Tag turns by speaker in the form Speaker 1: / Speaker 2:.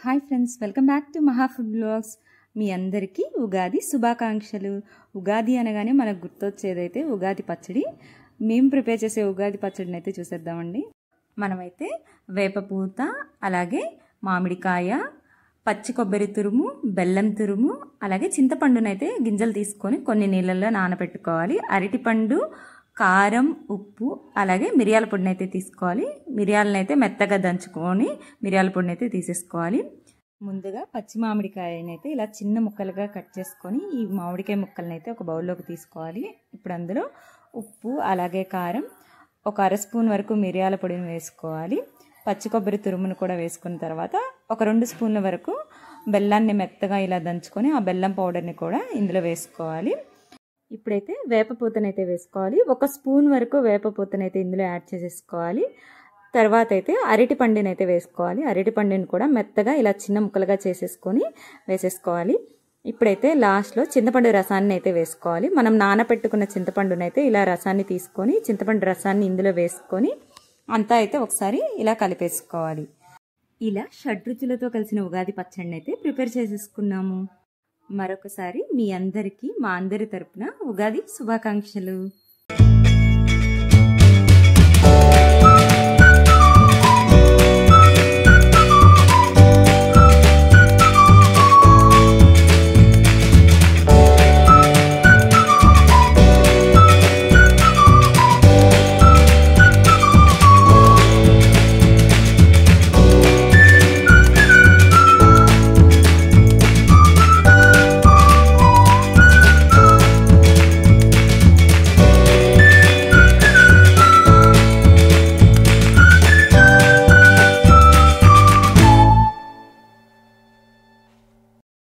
Speaker 1: Hi friends, welcome back to మహా food blogs. మీ అందరికీ ఉగాది శుభాకాంక్షలు. ఉగాది అనగానే మనకు గుర్తొచ్చేదైతే ఉగాది పచ్చడి. మేము ప్రిపేర్ చేసే ఉగాది పచ్చడిని అయితే చూసేద్దామండి. మనమైతే వేపపూత, అలాగే మామిడికాయ, పచ్చి కొబ్బరి తురుము, బెల్లం తురుము, అలాగే చింతపండునైతే గింజలు తీసుకొని కొన్ని నీళ్ళల్లో నానబెట్టుకోవాలి. అరటిపండు, కారం, ఉప్పు, అలాగే మిరియాల పొడిని అయితే తీసుకోవాలి. మిరియాలను అయితే మెత్తగా దంచుకొని మిరియాల పొడిని అయితే తీసేసుకోవాలి. ముందుగా పచ్చి మామిడికాయనైతే ఇలా చిన్న ముక్కలుగా కట్ చేసుకొని ఈ మామిడికాయ ముక్కలను అయితే ఒక బౌల్లోకి తీసుకోవాలి. ఇప్పుడు అందులో ఉప్పు, అలాగే కారం, ఒక అర స్పూన్ వరకు మిరియాల పొడిని వేసుకోవాలి. పచ్చి కొబ్బరి తురుమును కూడా వేసుకున్న తర్వాత ఒక 2 స్పూన్ల వరకు బెల్లాన్ని మెత్తగా ఇలా దంచుకొని ఆ బెల్లం పౌడర్ని కూడా ఇందులో వేసుకోవాలి. ఇప్పుడైతే వేపపూతనైతే వేసుకోవాలి. 1 స్పూన్ వరకు వేపపూతనైతే ఇందులో యాడ్ చేసేసుకోవాలి. తర్వాత అయితే అరటి పండుని అయితే వేసుకోవాలి. అరటి పండుని కూడా మెత్తగా ఇలా చిన్న ముక్కలుగా చేసేసుకొని వేసేసుకోవాలి. ఇప్పుడైతే లాస్ట్లో చింతపండు రసాన్ని అయితే వేసుకోవాలి. మనం నానపెట్టుకున్న చింతపండునైతే ఇలా రసాన్ని తీసుకొని చింతపండు రసాన్ని ఇందులో వేసుకొని అంతా అయితే ఒకసారి ఇలా కలిపేసుకోవాలి. ఇలా షడ్రుచులతో కలిసిన ఉగాది పచ్చడిని అయితే ప్రిపేర్ చేసేసుకున్నాము. మరొకసారి మీ అందరికీ మా అందరి తరపున ఉగాది శుభాకాంక్షలు.